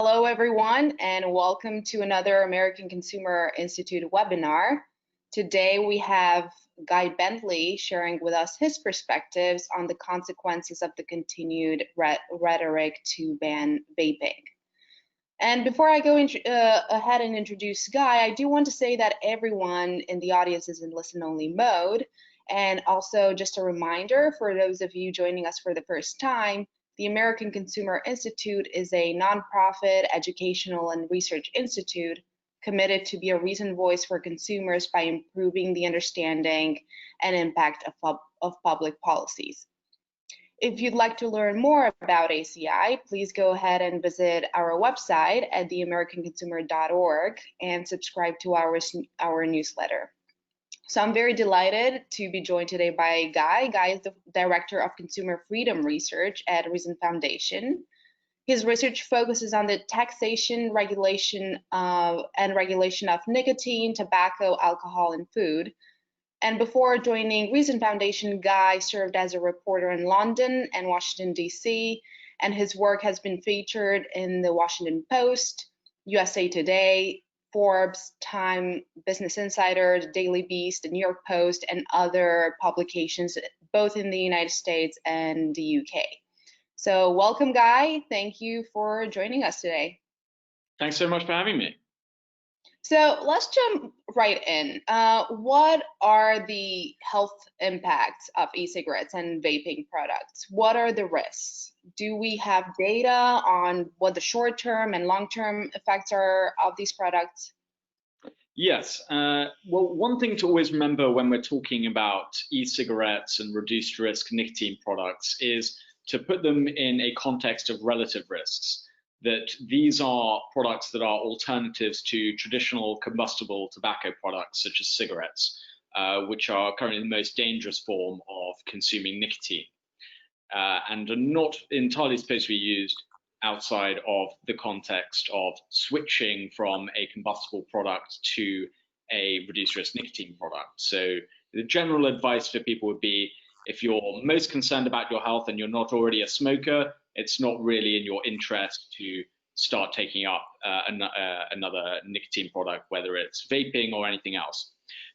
Hello, everyone, and welcome to another American Consumer Institute webinar. Today, we have Guy Bentley sharing with us his perspectives on the consequences of the continued rhetoric to ban vaping. And before I go ahead and introduce Guy, I do want to say that everyone in the audience is in listen-only mode. And also, just a reminder for those of you joining us for the first time, the American Consumer Institute is a nonprofit educational and research institute committed to be a reasoned voice for consumers by improving the understanding and impact of public policies. If you'd like to learn more about ACI, please go ahead and visit our website at theamericanconsumer.org and subscribe to our newsletter. So I'm very delighted to be joined today by Guy. Guy is the Director of Consumer Freedom Research at Reason Foundation. His research focuses on the taxation, regulation of nicotine, tobacco, alcohol, and food. And before joining Reason Foundation, Guy served as a reporter in London and Washington, D.C., and his work has been featured in the Washington Post, USA Today, Forbes, Time, Business Insider, the Daily Beast, the New York Post, and other publications, both in the United States and the UK. So welcome, Guy. Thank you for joining us today. Thanks so much for having me. So let's jump right in. What are the health impacts of e-cigarettes and vaping products? What are the risks? Do we have data on what the short-term and long-term effects are of these products? Yes. Well, one thing to always remember when we're talking about e-cigarettes and reduced risk nicotine products is to put them in a context of relative risks. That these are products that are alternatives to traditional combustible tobacco products such as cigarettes, which are currently the most dangerous form of consuming nicotine, and are not entirely supposed to be used outside of the context of switching from a combustible product to a reduced risk nicotine product. So the general advice for people would be, if you're most concerned about your health and you're not already a smoker, it's not really in your interest to start taking up another nicotine product, whether it's vaping or anything else.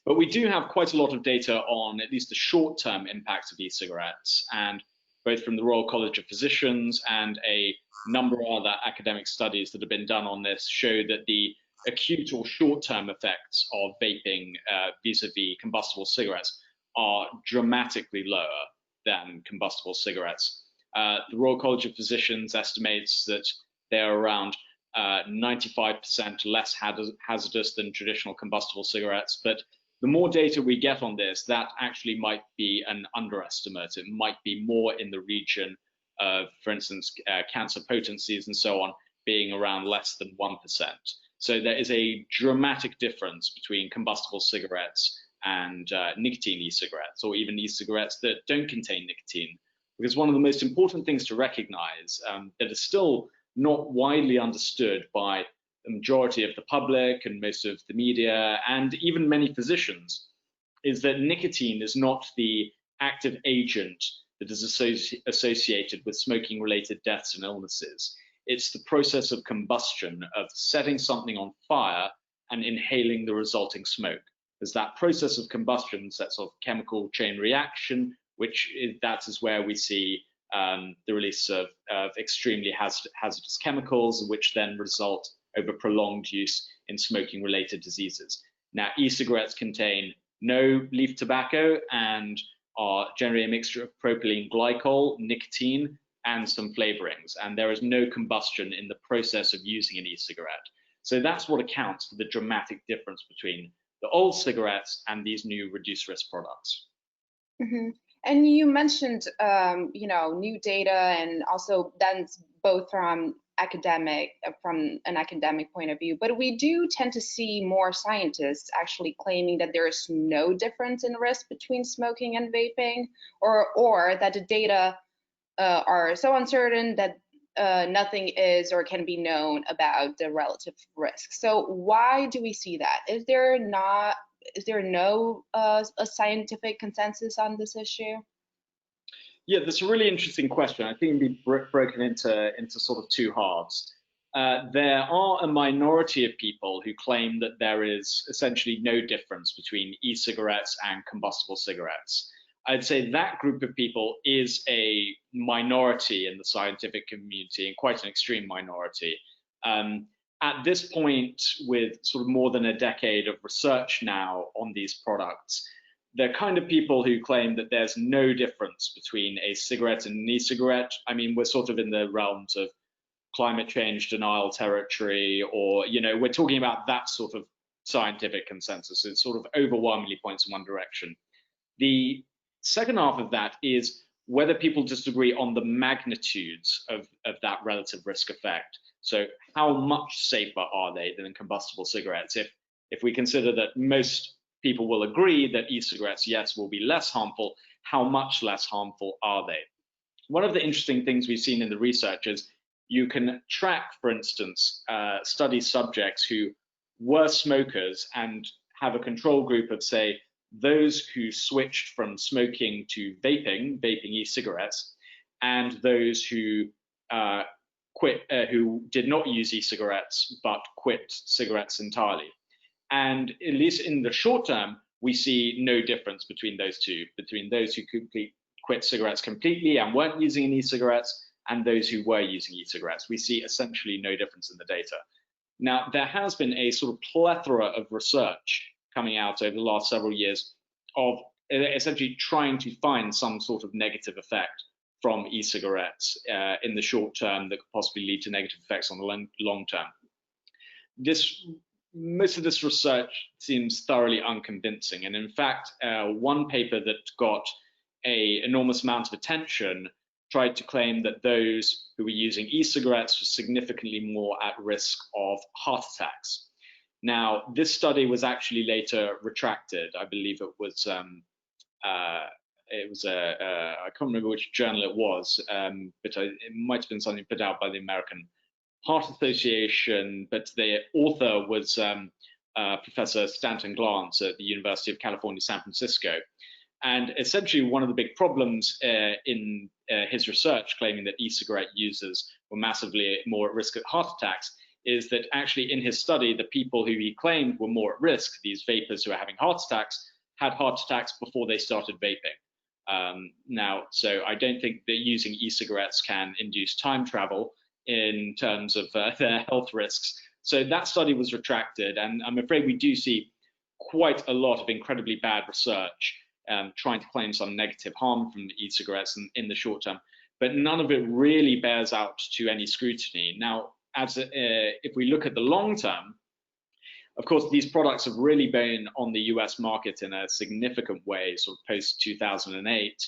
But we do have quite a lot of data on at least the short-term impacts of e-cigarettes, and both from the Royal College of Physicians and a number of other academic studies that have been done on this show that the acute or short-term effects of vaping vis-a-vis combustible cigarettes are dramatically lower than combustible cigarettes. The Royal College of Physicians estimates that they're around 95% less hazardous than traditional combustible cigarettes. But the more data we get on this, that actually might be an underestimate. It might be more in the region of, for instance, cancer potencies and so on, being around less than 1%. So there is a dramatic difference between combustible cigarettes and nicotine e-cigarettes, or even e-cigarettes that don't contain nicotine. Because one of the most important things to recognize that is still not widely understood by the majority of the public and most of the media and even many physicians is that nicotine is not the active agent that is associated with smoking-related deaths and illnesses. It's the process of combustion, of setting something on fire and inhaling the resulting smoke. Because that process of combustion sets off chemical chain reaction, that is where we see the release of extremely hazardous chemicals, which then result over prolonged use in smoking-related diseases. Now, e-cigarettes contain no leaf tobacco and are generally a mixture of propylene glycol, nicotine, and some flavorings, and there is no combustion in the process of using an e-cigarette. So that's what accounts for the dramatic difference between the old cigarettes and these new reduced risk products. Mm-hmm. And you mentioned, new data, and also that's both from an academic point of view. But we do tend to see more scientists actually claiming that there is no difference in risk between smoking and vaping, or that the data are so uncertain that nothing is or can be known about the relative risk. So why do we see that? Is there no a scientific consensus on this issue? Yeah, that's a really interesting question. I think it can be broken into sort of two halves. there are a minority of people who claim that there is essentially no difference between e-cigarettes and combustible cigarettes. I'd say that group of people is a minority in the scientific community, and quite an extreme minority. At this point, with sort of more than a decade of research now on these products, they're kind of people who claim that there's no difference between a cigarette and an e-cigarette. I mean, we're sort of in the realms of climate change denial territory, or, we're talking about that sort of scientific consensus. It sort of overwhelmingly points in one direction. The second half of that is whether people disagree on the magnitudes of that relative risk effect. So how much safer are they than combustible cigarettes? If we consider that most people will agree that e-cigarettes, yes, will be less harmful, how much less harmful are they? One of the interesting things we've seen in the research is you can track, for instance, study subjects who were smokers and have a control group of, say, those who switched from smoking to vaping e-cigarettes, and those who who did not use e-cigarettes but quit cigarettes entirely. And at least in the short term, we see no difference between those two, between those who quit cigarettes completely and weren't using any e-cigarettes and those who were using e-cigarettes. We see essentially no difference in the data. Now, there has been a sort of plethora of research coming out over the last several years of essentially trying to find some sort of negative effect from e-cigarettes in the short term that could possibly lead to negative effects on the long term. Most of this research seems thoroughly unconvincing, and in fact, one paper that got an enormous amount of attention tried to claim that those who were using e-cigarettes were significantly more at risk of heart attacks. Now, this study was actually later retracted. I believe it was I can't remember which journal it was, but it might have been something put out by the American Heart Association. But the author was Professor Stanton Glantz at the University of California, San Francisco. And essentially, one of the big problems in his research, claiming that e-cigarette users were massively more at risk of heart attacks, is that actually in his study, the people who he claimed were more at risk, these vapers who are having heart attacks, had heart attacks before they started vaping. So I don't think that using e-cigarettes can induce time travel in terms of their health risks. So that study was retracted, and I'm afraid we do see quite a lot of incredibly bad research trying to claim some negative harm from e-cigarettes in the short term, but none of it really bears out to any scrutiny. Now, if we look at the long term, of course, these products have really been on the US market in a significant way, sort of post 2008.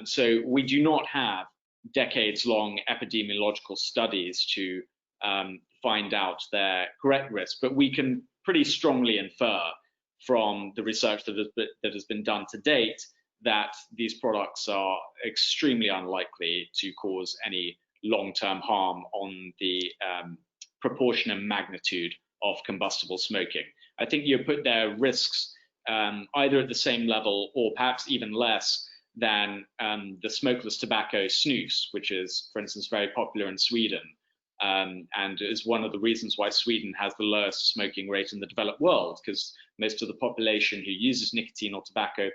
So we do not have decades-long epidemiological studies to find out their correct risk, but we can pretty strongly infer from the research that has been done to date that these products are extremely unlikely to cause any long-term harm on the proportion and magnitude of combustible smoking. I think you put their risks either at the same level or perhaps even less than the smokeless tobacco snus, which is, for instance, very popular in Sweden, and is one of the reasons why Sweden has the lowest smoking rate in the developed world, because most of the population who uses nicotine or tobacco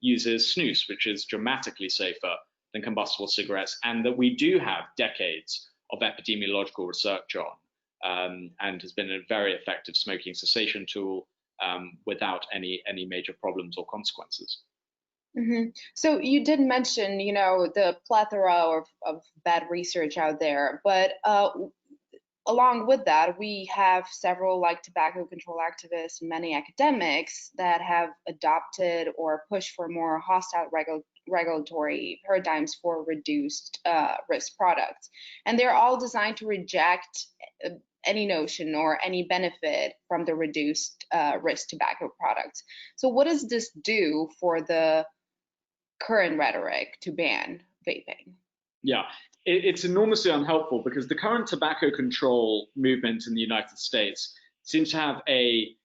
uses snus, which is dramatically safer than combustible cigarettes, and that we do have decades of epidemiological research on, and has been a very effective smoking cessation tool without any major problems or consequences. Mm-hmm. So you did mention, the plethora of bad research out there, but along with that, we have several tobacco control activists, many academics that have adopted or pushed for more hostile regulatory paradigms for reduced risk products. And they're all designed to reject any notion or any benefit from the reduced risk tobacco products. So what does this do for the current rhetoric to ban vaping? Yeah, it's enormously unhelpful because the current tobacco control movement in the United States seems to have a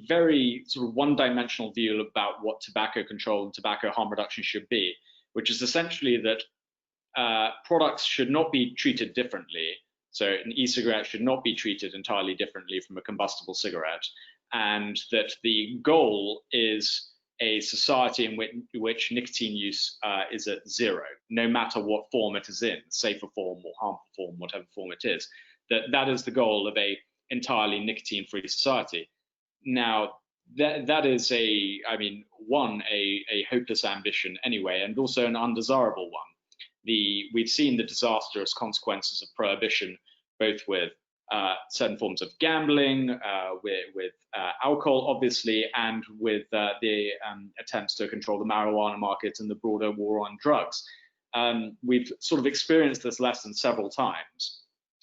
very sort of one-dimensional view about what tobacco control and tobacco harm reduction should be, which is essentially that products should not be treated differently. So an e-cigarette should not be treated entirely differently from a combustible cigarette, and that the goal is a society in which nicotine use is at zero, no matter what form it is in, safer form or harmful form, whatever form it is. That is the goal of a entirely nicotine-free society. Now, that is a hopeless ambition anyway, and also an undesirable one. We've seen the disastrous consequences of prohibition, both with certain forms of gambling, with alcohol, obviously, and with the attempts to control the marijuana market and the broader war on drugs. We've sort of experienced this lesson several times.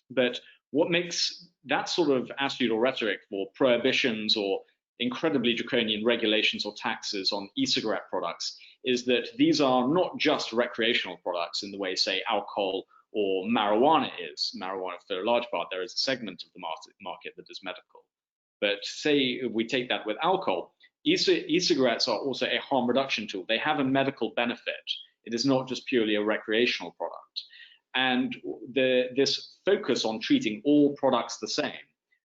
But what makes that sort of attitude or rhetoric for prohibitions or incredibly draconian regulations or taxes on e-cigarette products is that these are not just recreational products in the way, say, alcohol or marijuana is. Marijuana, for a large part, there is a segment of the market that is medical. But say if we take that with alcohol, e-cigarettes are also a harm reduction tool. They have a medical benefit. It is not just purely a recreational product. And this focus on treating all products the same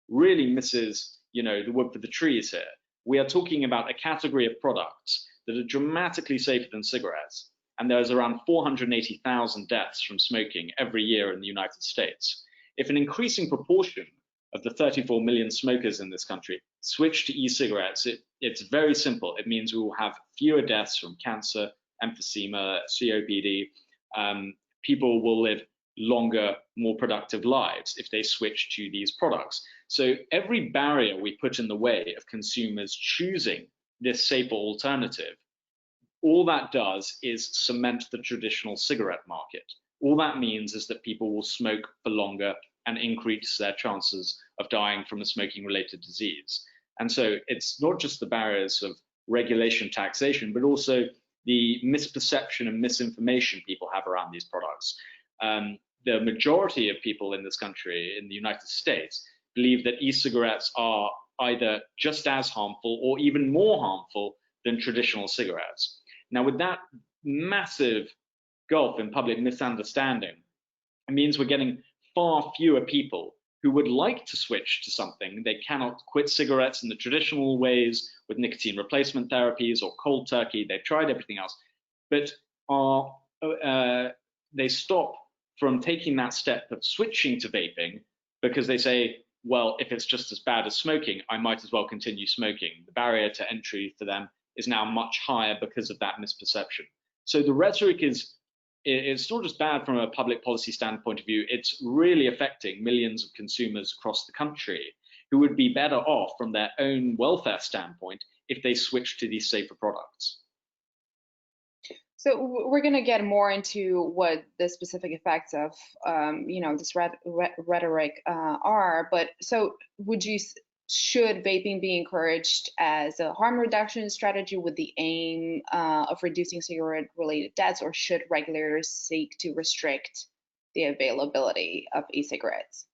really misses, the wood for the trees here. We are talking about a category of products that are dramatically safer than cigarettes, and there's around 480,000 deaths from smoking every year in the United States. If an increasing proportion of the 34 million smokers in this country switch to e-cigarettes, it's very simple. It means we will have fewer deaths from cancer, emphysema, COPD. People will live longer, more productive lives if they switch to these products. So every barrier we put in the way of consumers choosing this safer alternative, all that does is cement the traditional cigarette market. All that means is that people will smoke for longer and increase their chances of dying from a smoking-related disease. And so it's not just the barriers of regulation, taxation, but also the misperception and misinformation people have around these products. The majority of people in this country, in the United States, believe that e-cigarettes are either just as harmful or even more harmful than traditional cigarettes. Now, with that massive gulf in public misunderstanding, it means we're getting far fewer people who would like to switch to something. They cannot quit cigarettes in the traditional ways with nicotine replacement therapies or cold turkey. They've tried everything else, but they stop from taking that step of switching to vaping because they say, well, if it's just as bad as smoking, I might as well continue smoking. The barrier to entry for them is now much higher because of that misperception. So the rhetoric it's not just bad from a public policy standpoint of view, it's really affecting millions of consumers across the country who would be better off from their own welfare standpoint if they switched to these safer products. So we're going to get more into what the specific effects of, this rhetoric are. But so should vaping be encouraged as a harm reduction strategy with the aim of reducing cigarette-related deaths, or should regulators seek to restrict the availability of e-cigarettes?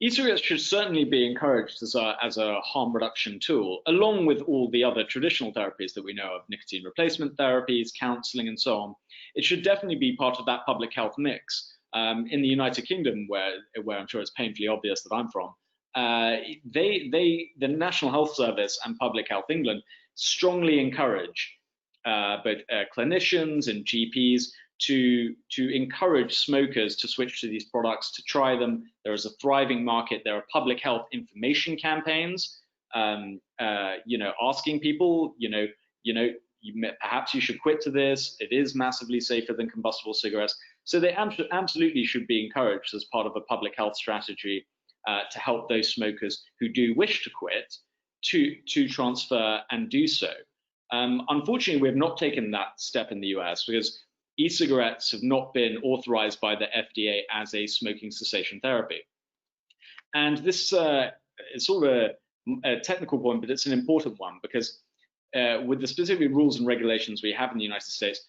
E-cigarettes should certainly be encouraged as a harm reduction tool, along with all the other traditional therapies that we know of, nicotine replacement therapies, counseling, and so on. It should definitely be part of that public health mix. In the United Kingdom, where I'm sure it's painfully obvious that I'm from, the National Health Service and Public Health England strongly encourage both clinicians and GPs to encourage smokers to switch to these products, to try them. There is a thriving market. There are public health information campaigns, asking people, perhaps you should quit to this. It is massively safer than combustible cigarettes. So they absolutely should be encouraged as part of a public health strategy to help those smokers who do wish to quit to transfer and do so. Unfortunately, we have not taken that step in the US because e-cigarettes have not been authorized by the FDA as a smoking cessation therapy. And this is sort of a technical point, but it's an important one because with the specific rules and regulations we have in the United States,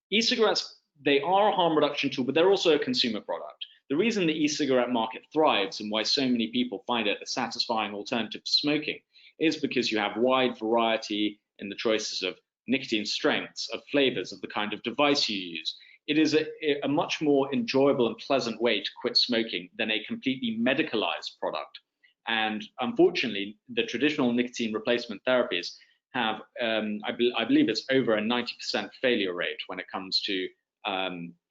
e-cigarettes, they are a harm reduction tool, but they're also a consumer product. The reason the e-cigarette market thrives and why so many people find it a satisfying alternative to smoking is because you have wide variety in the choices of nicotine strengths, of flavors, of the kind of device you use. it is a much more enjoyable and pleasant way to quit smoking than a completely medicalized product. And unfortunately, the traditional nicotine replacement therapies have, I believe it's over a 90% failure rate when it comes to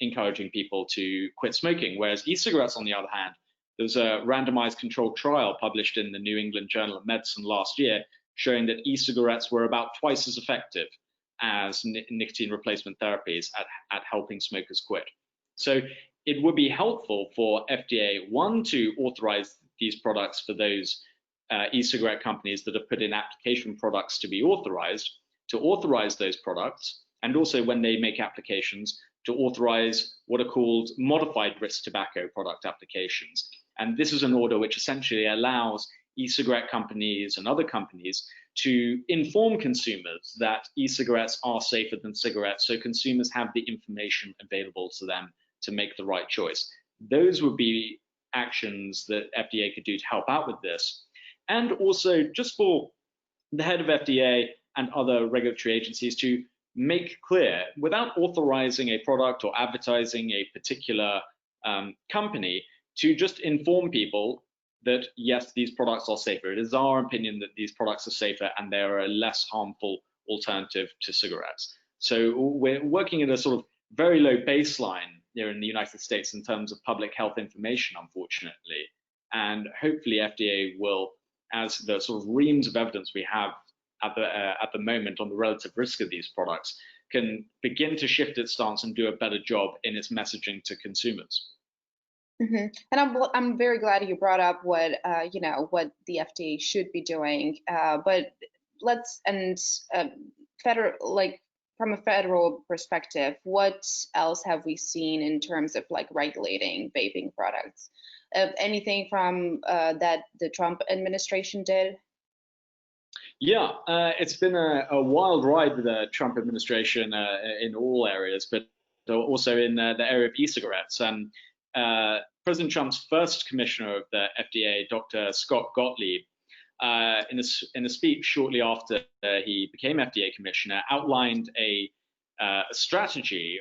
encouraging people to quit smoking. Whereas e-cigarettes, on the other hand, there was a randomized controlled trial published in the New England Journal of Medicine last year showing that e-cigarettes were about twice as effective as nicotine replacement therapies at helping smokers quit. So it would be helpful for FDA, one, to authorize these products for those e-cigarette companies that have put in application products to be authorized, to authorize those products, and also when they make applications, to authorize what are called modified risk tobacco product applications. And this is an order which essentially allows e-cigarette companies and other companies to inform consumers that e-cigarettes are safer than cigarettes, so consumers have the information available to them to make the right choice. Those would be actions that FDA could do to help out with this. And also just for the head of FDA and other regulatory agencies to make clear, without authorizing a product or advertising a particular company, to just inform people that yes, these products are safer. It is our opinion that these products are safer and they're a less harmful alternative to cigarettes. So we're working at a sort of very low baseline here in the United States in terms of public health information, unfortunately. And hopefully FDA will, as the sort of reams of evidence we have at the moment on the relative risk of these products, can begin to shift its stance and do a better job in its messaging to consumers. Mm-hmm. And I'm very glad you brought up what what the FDA should be doing. But let's federal, like from a federal perspective, what else have we seen in terms of like regulating vaping products? Anything from that the Trump administration did? Yeah, it's been a wild ride with the Trump administration in all areas, but also in the area of e-cigarettes. And President Trump's first commissioner of the FDA, Dr. Scott Gottlieb, in a speech shortly after he became FDA commissioner, outlined a strategy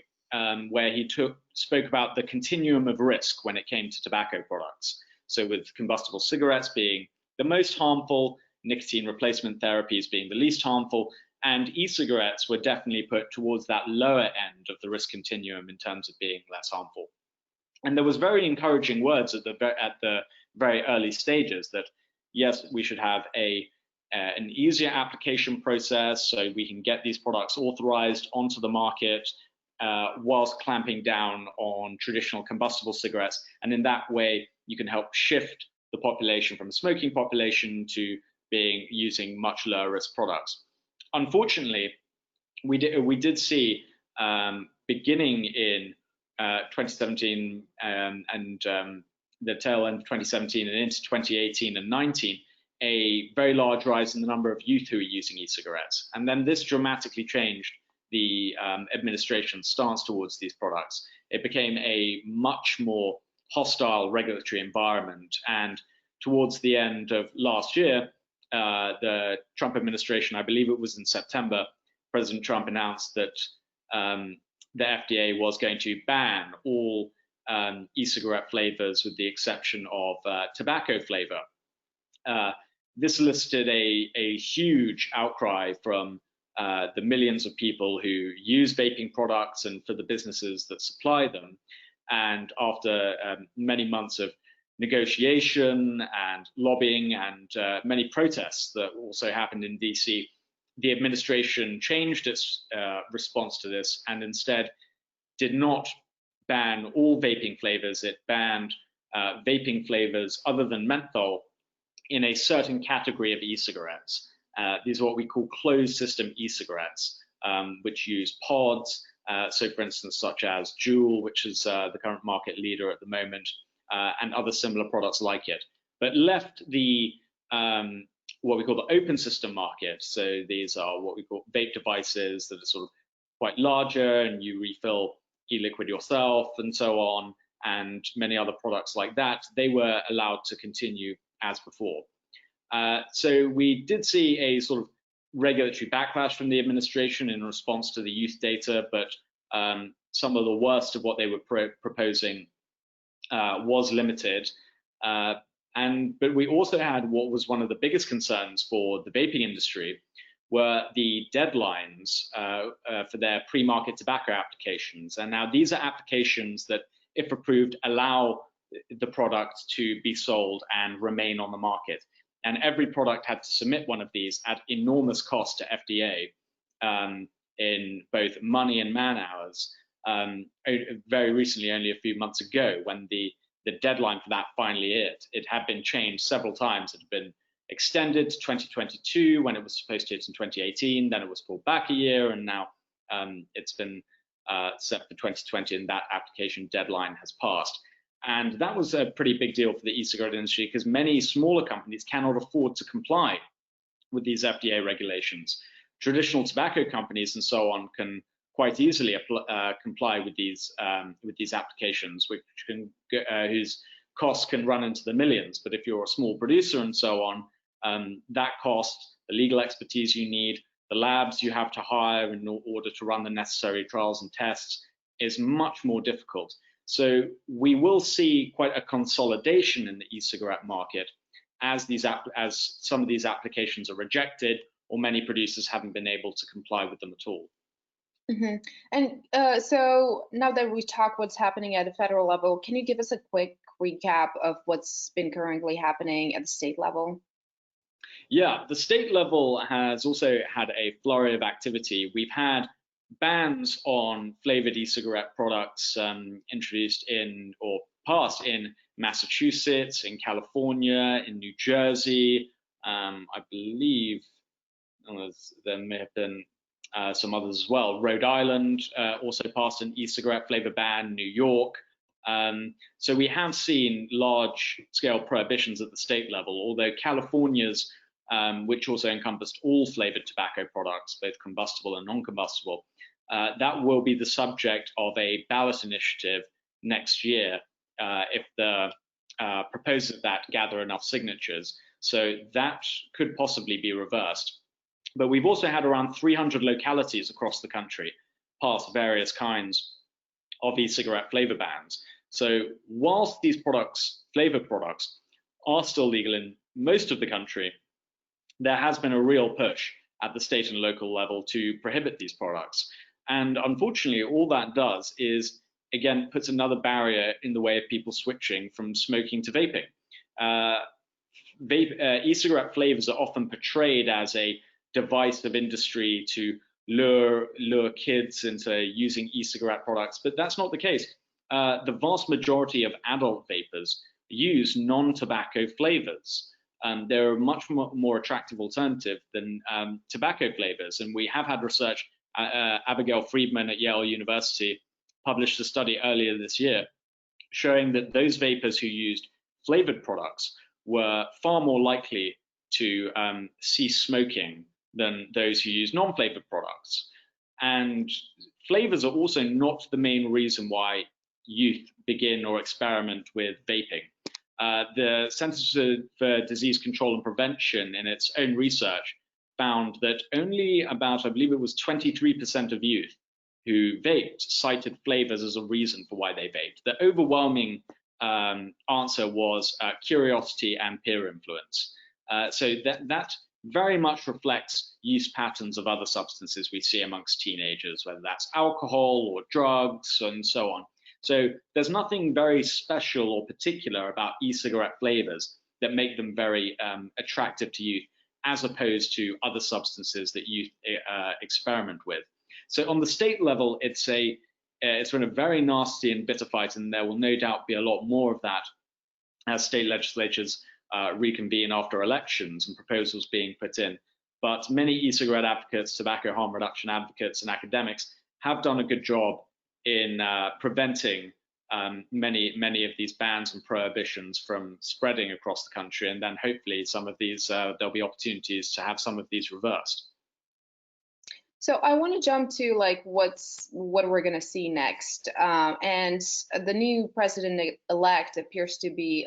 where he spoke about the continuum of risk when it came to tobacco products. So with combustible cigarettes being the most harmful, nicotine replacement therapies being the least harmful, and e-cigarettes were definitely put towards that lower end of the risk continuum in terms of being less harmful. And there was very encouraging words at the very early stages that yes, we should have an easier application process so we can get these products authorized onto the market whilst clamping down on traditional combustible cigarettes. And in that way, you can help shift the population from a smoking population to using much lower risk products. Unfortunately, we did see beginning in 2017 and the tail end of 2017 and into 2018 and 19, a very large rise in the number of youth who are using e-cigarettes. And then this dramatically changed the administration's stance towards these products. It became a much more hostile regulatory environment. And towards the end of last year, the Trump administration, I believe it was in September, President Trump announced that the FDA was going to ban all e-cigarette flavors with the exception of tobacco flavor. This elicited a huge outcry from the millions of people who use vaping products and for the businesses that supply them. And after many months of negotiation and lobbying and many protests that also happened in DC, the administration changed its response to this and instead did not ban all vaping flavors. It banned vaping flavors other than menthol in a certain category of e-cigarettes. These are what we call closed system e-cigarettes, which use pods. So for instance, such as Juul, which is the current market leader at the moment, and other similar products like it, but left the what we call the open system market. So these are what we call vape devices that are sort of quite larger and you refill e-liquid yourself and so on, and many other products like that. They were allowed to continue as before. So we did see a sort of regulatory backlash from the administration in response to the youth data, but some of the worst of what they were proposing was limited. But we also had what was one of the biggest concerns for the vaping industry, were the deadlines for their pre-market tobacco applications. And now these are applications that, if approved, allow the product to be sold and remain on the market. And every product had to submit one of these at enormous cost to FDA, in both money and man hours. Very recently, only a few months ago, when the deadline for that finally hit. It had been changed several times. It had been extended to 2022 when it was supposed to hit in 2018. Then it was pulled back a year, and now it's been set for 2020, and that application deadline has passed. And that was a pretty big deal for the e-cigarette industry, because many smaller companies cannot afford to comply with these FDA regulations. Traditional tobacco companies and so on can quite easily comply with these applications, whose costs can run into the millions. But if you're a small producer and so on, that cost, the legal expertise you need, the labs you have to hire in order to run the necessary trials and tests, is much more difficult. So we will see quite a consolidation in the e-cigarette market as some of these applications are rejected, or many producers haven't been able to comply with them at all. Mm-hmm. And so now that we talked what's happening at the federal level, can you give us a quick recap of what's been currently happening at the state level? Yeah, the state level has also had a flurry of activity. We've had bans on flavored e-cigarette products introduced in or passed in Massachusetts, in California, in New Jersey. I believe there may have been some others as well. Rhode Island also passed an e-cigarette flavor ban, New York. So we have seen large-scale prohibitions at the state level, although California's, which also encompassed all flavored tobacco products, both combustible and non-combustible, that will be the subject of a ballot initiative next year if the proposals of that gather enough signatures. So that could possibly be reversed. But we've also had around 300 localities across the country pass various kinds of e-cigarette flavor bans. So whilst these products, flavored products, are still legal in most of the country, there has been a real push at the state and local level to prohibit these products. And unfortunately, all that does is, again, puts another barrier in the way of people switching from smoking to vaping. E-cigarette flavors are often portrayed as a device of industry to lure kids into using e-cigarette products, but that's not the case. The vast majority of adult vapors use non-tobacco flavors. They're a much more attractive alternative than tobacco flavors. And we have had research. Abigail Friedman at Yale University published a study earlier this year showing that those vapors who used flavored products were far more likely to cease smoking than those who use non-flavored products. And flavors are also not the main reason why youth begin or experiment with vaping. The Centers for Disease Control and Prevention, in its own research, found that only about, I believe it was 23% of youth who vaped cited flavors as a reason for why they vaped. The overwhelming answer was curiosity and peer influence. So that very much reflects use patterns of other substances we see amongst teenagers, whether that's alcohol or drugs and so on. So there's nothing very special or particular about e-cigarette flavors that make them very attractive to youth, as opposed to other substances that youth experiment with. So on the state level, it's been a very nasty and bitter fight, and there will no doubt be a lot more of that as state legislatures reconvene after elections and proposals being put in. But many e-cigarette advocates, tobacco harm reduction advocates, and academics have done a good job in preventing many of these bans and prohibitions from spreading across the country, and then hopefully some of these there'll be opportunities to have some of these reversed. So I want to jump to like what we're going to see next, and the new president-elect appears to be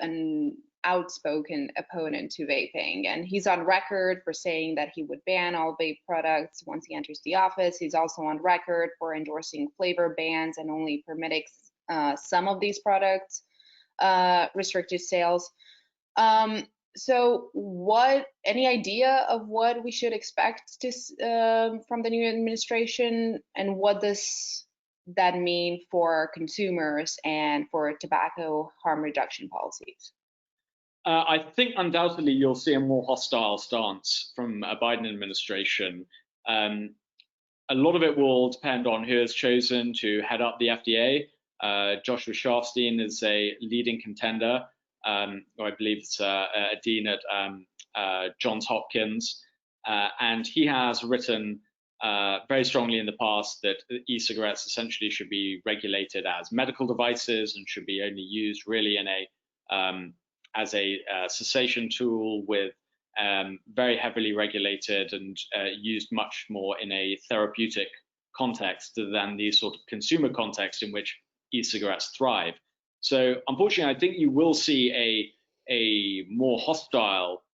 outspoken opponent to vaping, and he's on record for saying that he would ban all vape products once he enters the office. He's also on record for endorsing flavor bans and only permitting some of these products restricted sales. So any idea of what we should expect from the new administration, and what does that mean for consumers and for tobacco harm reduction policies? I think undoubtedly you'll see a more hostile stance from a Biden administration. A lot of it will depend on who is chosen to head up the FDA. Joshua Sharfstein is a leading contender, or I believe it's a dean at Johns Hopkins, and he has written very strongly in the past that e-cigarettes essentially should be regulated as medical devices and should be only used really in as a cessation tool, with very heavily regulated and used much more in a therapeutic context than the sort of consumer context in which e-cigarettes thrive. So unfortunately, I think you will see a more hostile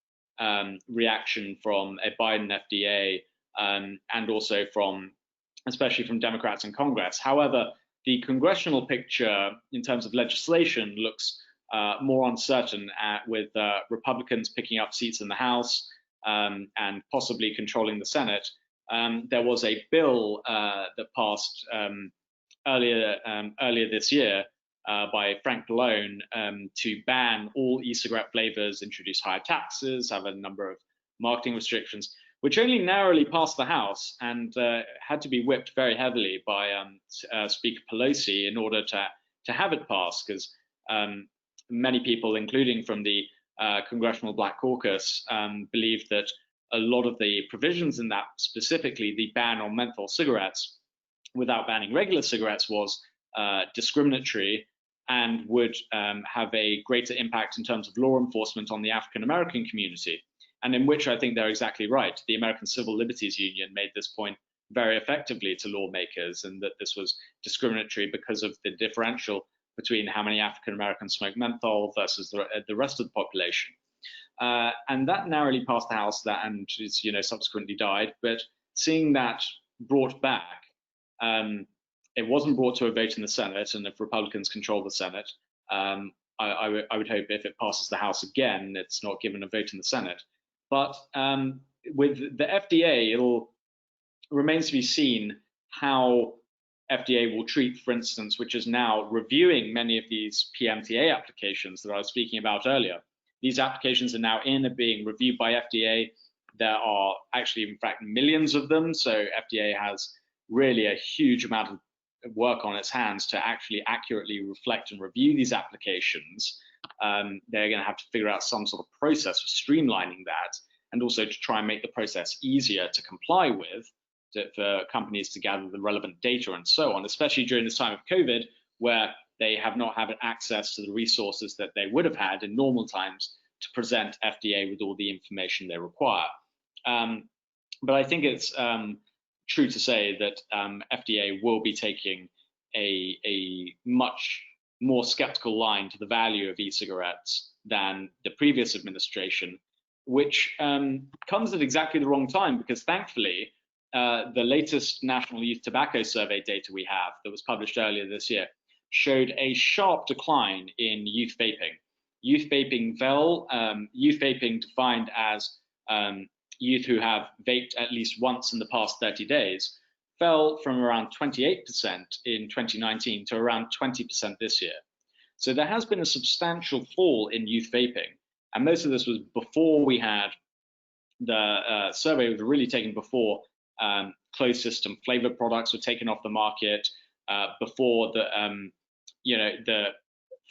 reaction from a Biden FDA, and also especially from Democrats in Congress. However, the congressional picture in terms of legislation looks more uncertain, with Republicans picking up seats in the House and possibly controlling the Senate. There was a bill that passed earlier this year by Frank Pallone to ban all e-cigarette flavors, introduce higher taxes, have a number of marketing restrictions, which only narrowly passed the House and had to be whipped very heavily by Speaker Pelosi in order to have it passed, because many people, including from the Congressional Black Caucus, believe that a lot of the provisions in that, specifically the ban on menthol cigarettes without banning regular cigarettes, was discriminatory and would have a greater impact in terms of law enforcement on the African American community, and in which I think they're exactly right. The American Civil Liberties Union made this point very effectively to lawmakers, and that this was discriminatory because of the differential between how many African Americans smoke menthol versus the rest of the population. And that narrowly passed the House, and is, subsequently died. But seeing that brought back, it wasn't brought to a vote in the Senate, and if Republicans control the Senate, I would hope if it passes the House again, it's not given a vote in the Senate. But with the FDA, remains to be seen how FDA will treat, for instance, which is now reviewing many of these PMTA applications that I was speaking about earlier. These applications are now being reviewed by FDA. There are actually, in fact, millions of them. So FDA has really a huge amount of work on its hands to actually accurately reflect and review these applications. They're going to have to figure out some sort of process for streamlining that, and also to try and make the process easier to comply with, for companies to gather the relevant data and so on, especially during this time of COVID, where they have not had access to the resources that they would have had in normal times to present FDA with all the information they require. But I think it's true to say that FDA will be taking a much more skeptical line to the value of e-cigarettes than the previous administration, which comes at exactly the wrong time, because thankfully, the latest National Youth Tobacco Survey data we have, that was published earlier this year, showed a sharp decline in youth vaping. Youth vaping fell. Youth vaping defined as youth who have vaped at least once in the past 30 days fell from around 28% in 2019 to around 20% this year. So there has been a substantial fall in youth vaping, and most of this was before we had the survey was really taken before closed system flavor products were taken off the market, before the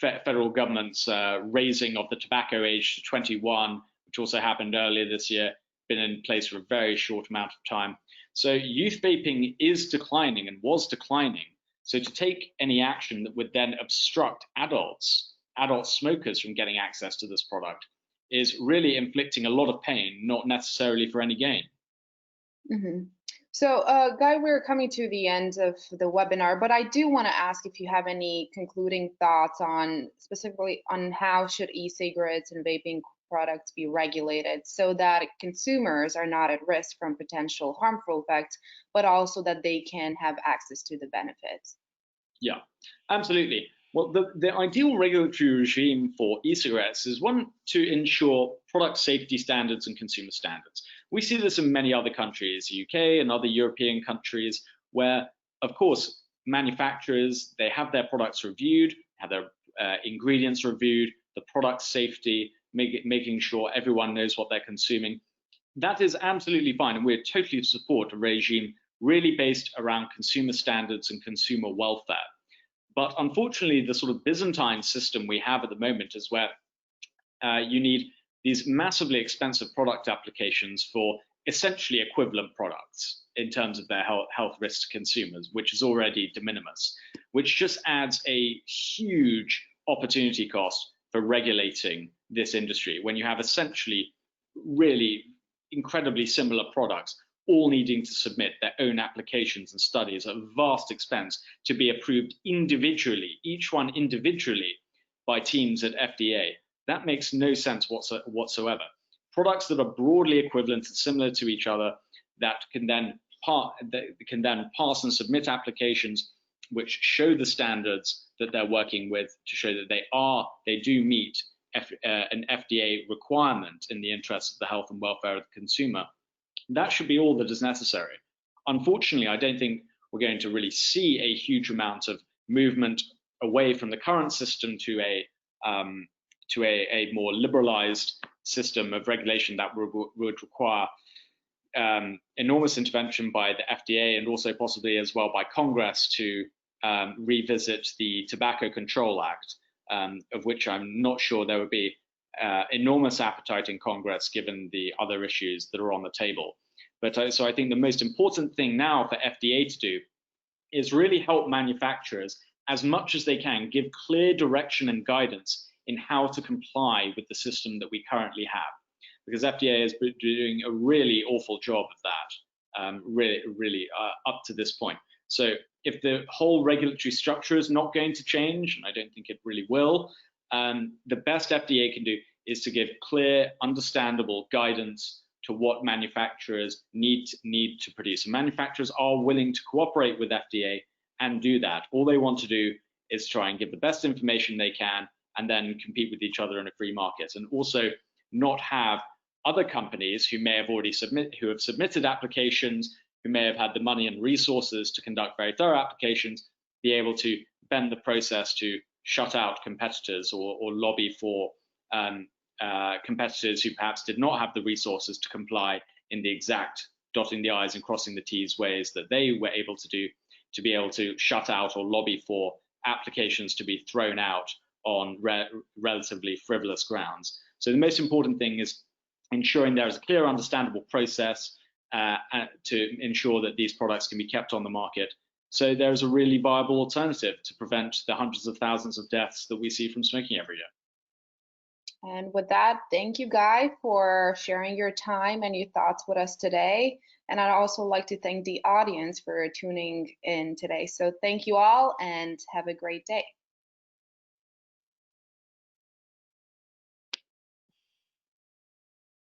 federal government's raising of the tobacco age to 21, which also happened earlier this year, been in place for a very short amount of time. So youth vaping is declining and was declining. So to take any action that would then obstruct adult smokers from getting access to this product is really inflicting a lot of pain, not necessarily for any gain. Mm-hmm. So, Guy, we're coming to the end of the webinar, but I do want to ask if you have any concluding thoughts on specifically on how should e-cigarettes and vaping products be regulated so that consumers are not at risk from potential harmful effects, but also that they can have access to the benefits. Yeah, absolutely. Well, the ideal regulatory regime for e-cigarettes is one to ensure product safety standards and consumer standards. We see this in many other countries, UK and other European countries, where, of course, manufacturers, they have their products reviewed, have their ingredients reviewed, the product safety, making sure everyone knows what they're consuming. That is absolutely fine, and we're totally support a regime really based around consumer standards and consumer welfare. But unfortunately, the sort of Byzantine system we have at the moment is where you need these massively expensive product applications for essentially equivalent products in terms of their health risks to consumers, which is already de minimis, which just adds a huge opportunity cost for regulating this industry when you have essentially really incredibly similar products all needing to submit their own applications and studies at vast expense to be approved individually, each one individually by teams at FDA. That makes no sense whatsoever. Products that are broadly equivalent and similar to each other that can then pass and submit applications which show the standards that they're working with to show that they do meet an FDA requirement in the interest of the health and welfare of the consumer. That should be all that is necessary. Unfortunately, I don't think we're going to really see a huge amount of movement away from the current system to a more liberalized system of regulation that would require enormous intervention by the FDA and also possibly as well by Congress to revisit the Tobacco Control Act, of which I'm not sure there would be enormous appetite in Congress given the other issues that are on the table. But so I think the most important thing now for FDA to do is really help manufacturers as much as they can, give clear direction and guidance in how to comply with the system that we currently have. Because FDA has been doing a really awful job of that, really up to this point. So if the whole regulatory structure is not going to change, and I don't think it really will, the best FDA can do is to give clear, understandable guidance to what manufacturers need to produce. And manufacturers are willing to cooperate with FDA and do that. All they want to do is try and give the best information they can and then compete with each other in a free market, and also not have other companies who may have already submitted applications, who may have had the money and resources to conduct very thorough applications, be able to bend the process to shut out competitors or lobby for competitors who perhaps did not have the resources to comply in the exact dotting the I's and crossing the T's ways that they were able to do, to be able to shut out or lobby for applications to be thrown out on relatively frivolous grounds. So the most important thing is ensuring there is a clear, understandable process to ensure that these products can be kept on the market. So there is a really viable alternative to prevent the hundreds of thousands of deaths that we see from smoking every year. And with that, thank you, Guy, for sharing your time and your thoughts with us today. And I'd also like to thank the audience for tuning in today. So thank you all and have a great day.